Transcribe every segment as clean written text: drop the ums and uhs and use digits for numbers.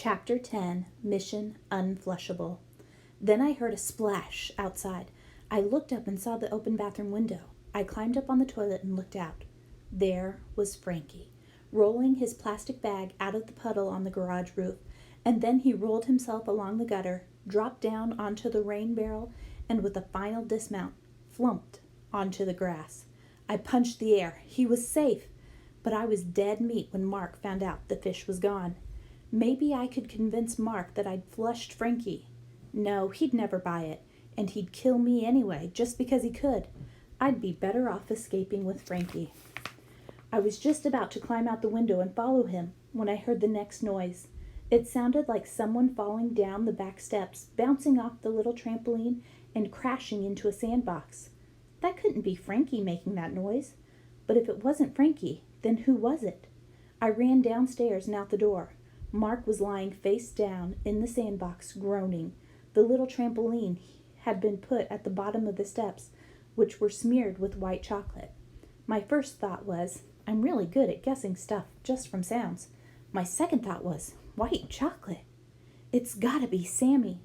Chapter 10, Mission Unflushable. Then I heard a splash outside. I looked up and saw the open bathroom window. I climbed up on the toilet and looked out. There was Frankie, rolling his plastic bag out of the puddle on the garage roof, and then he rolled himself along the gutter, dropped down onto the rain barrel, and with a final dismount, flumped onto the grass. I punched the air. He was safe, but I was dead meat when Mark found out the fish was gone. Maybe I could convince Mark that I'd flushed Frankie. No, he'd never buy it, and he'd kill me anyway, just because he could. I'd be better off escaping with Frankie. I was just about to climb out the window and follow him when I heard the next noise. It sounded like someone falling down the back steps, bouncing off the little trampoline, and crashing into a sandbox. That couldn't be Frankie making that noise. But if it wasn't Frankie, then who was it? I ran downstairs and out the door. Mark was lying face down in the sandbox, groaning. The little trampoline had been put at the bottom of the steps, which were smeared with white chocolate. My first thought was, I'm really good at guessing stuff just from sounds. My second thought was, white chocolate. It's gotta be Sammy.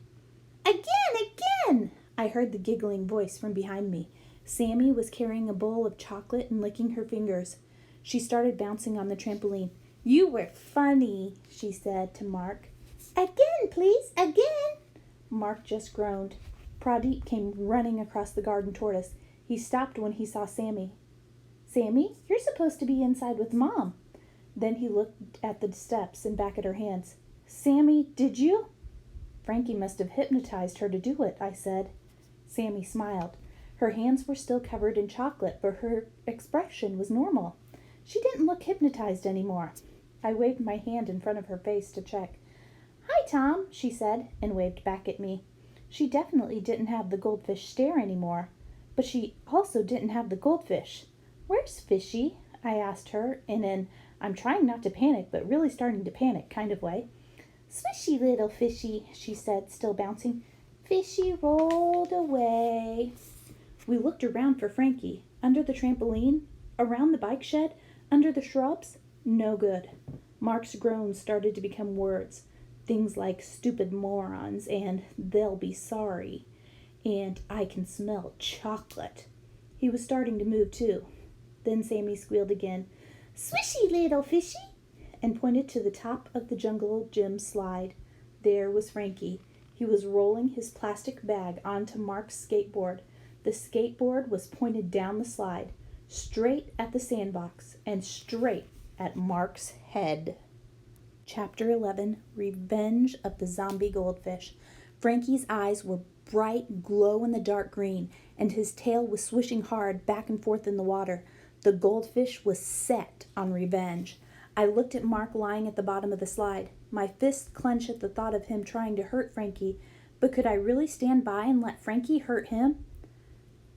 Again! I heard the giggling voice from behind me. Sammy was carrying a bowl of chocolate and licking her fingers. She started bouncing on the trampoline. You were funny, she said to Mark. Again, please, again. Mark just groaned. Pradeep came running across the garden toward us. He stopped when he saw Sammy. Sammy, you're supposed to be inside with Mom. Then he looked at the steps and back at her hands. Sammy, did you? Frankie must have hypnotized her to do it, I said. Sammy smiled. Her hands were still covered in chocolate, but her expression was normal. She didn't look hypnotized anymore. I waved my hand in front of her face to check. Hi, Tom, she said, and waved back at me. She definitely didn't have the goldfish stare anymore, but she also didn't have the goldfish. Where's Fishy? I asked her in an I'm trying not to panic, but really starting to panic kind of way. Swishy little fishy, she said, still bouncing. Fishy rolled away. We looked around for Frankie. Under the trampoline, around the bike shed, under the shrubs. No good. Mark's groans started to become words. Things like stupid morons and they'll be sorry. And I can smell chocolate. He was starting to move too. Then Sammy squealed again. Swishy little fishy! And pointed to the top of the jungle gym slide. There was Frankie. He was rolling his plastic bag onto Mark's skateboard. The skateboard was pointed down the slide, straight at the sandbox, and straight at Mark's head. Chapter 11, Revenge of the Zombie Goldfish. Frankie's eyes were bright glow-in-the-dark green, and his tail was swishing hard back and forth in the water. The goldfish was set on revenge. I looked at Mark lying at the bottom of the slide. My fists clenched at the thought of him trying to hurt Frankie, but could I really stand by and let Frankie hurt him?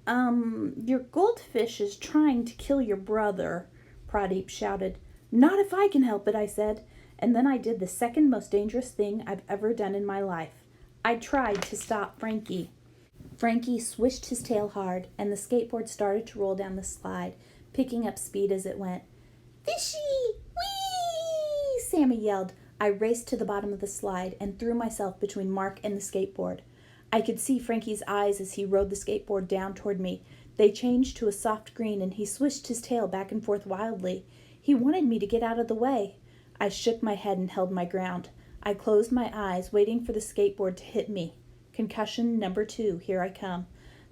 Your goldfish is trying to kill your brother, Pradeep shouted. Not if I can help it, I said, and then I did the second most dangerous thing I've ever done in my life. I tried to stop Frankie. Frankie swished his tail hard, and the skateboard started to roll down the slide, picking up speed as it went. Fishy! Whee! Sammy yelled. I raced to the bottom of the slide and threw myself between Mark and the skateboard. I could see Frankie's eyes as he rode the skateboard down toward me. They changed to a soft green, and he swished his tail back and forth wildly. He wanted me to get out of the way. I shook my head and held my ground. I closed my eyes, waiting for the skateboard to hit me. Concussion number 2, here I come.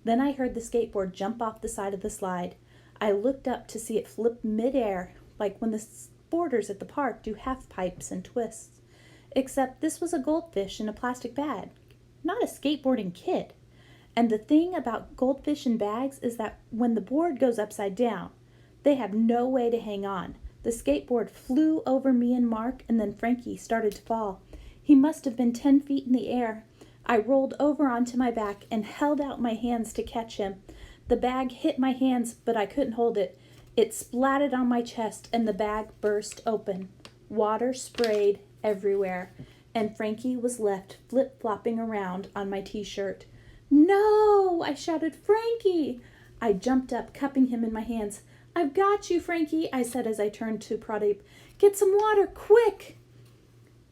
Then I heard the skateboard jump off the side of the slide. I looked up to see it flip midair, like when the boarders at the park do half pipes and twists. Except this was a goldfish in a plastic bag, not a skateboarding kid. And the thing about goldfish in bags is that when the board goes upside down, they have no way to hang on. The skateboard flew over me and Mark, and then Frankie started to fall. He must have been 10 feet in the air. I rolled over onto my back and held out my hands to catch him. The bag hit my hands, but I couldn't hold it. It splatted on my chest, and the bag burst open. Water sprayed everywhere, and Frankie was left flip-flopping around on my t-shirt. No! I shouted, Frankie! I jumped up, cupping him in my hands. I've got you, Frankie, I said as I turned to Pradeep. Get some water, quick!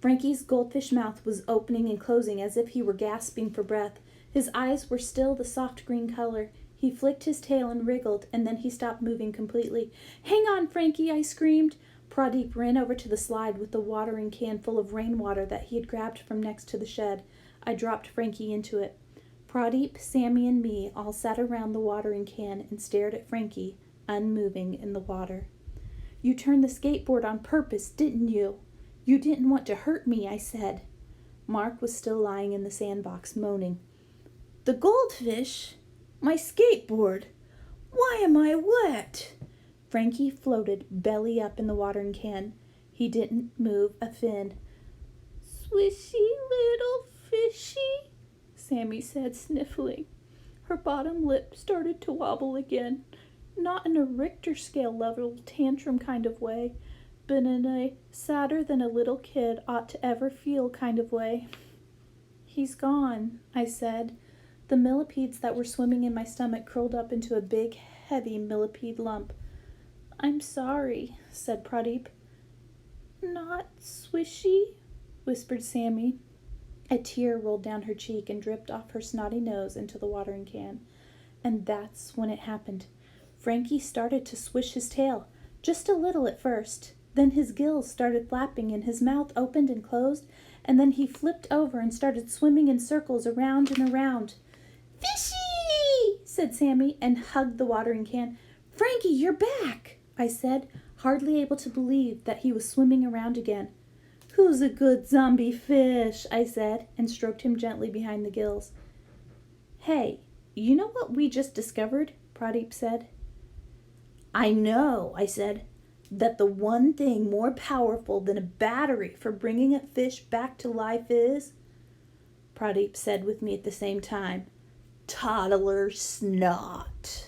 Frankie's goldfish mouth was opening and closing as if he were gasping for breath. His eyes were still the soft green color. He flicked his tail and wriggled, and then he stopped moving completely. "Hang on, Frankie!" I screamed. Pradeep ran over to the slide with the watering can full of rainwater that he had grabbed from next to the shed. I dropped Frankie into it. Pradeep, Sammy, and me all sat around the watering can and stared at Frankie, unmoving in the water. "You turned the skateboard on purpose, didn't you? You didn't want to hurt me," I said. Mark was still lying in the sandbox, moaning. "The goldfish? My skateboard? Why am I wet?" Frankie floated belly up in the watering can. He didn't move a fin. "Swishy little fishy," Sammy said, sniffling. Her bottom lip started to wobble again, not in a Richter scale level tantrum kind of way, but in a sadder than a little kid ought to ever feel kind of way. "He's gone," I said. The millipedes that were swimming in my stomach curled up into a big, heavy millipede lump. "I'm sorry," said Pradeep. "Not swishy?" whispered Sammy. A tear rolled down her cheek and dripped off her snotty nose into the watering can. And that's when it happened. Frankie started to swish his tail, just a little at first. Then his gills started flapping and his mouth opened and closed, and then he flipped over and started swimming in circles around and around. "Fishy!" said Sammy, and hugged the watering can. "Frankie, you're back!" I said, hardly able to believe that he was swimming around again. "Who's a good zombie fish?" I said, and stroked him gently behind the gills. "Hey, you know what we just discovered?" Pradeep said. "I know," I said, "that the one thing more powerful than a battery for bringing a fish back to life is," Pradeep said with me at the same time, "toddler snot."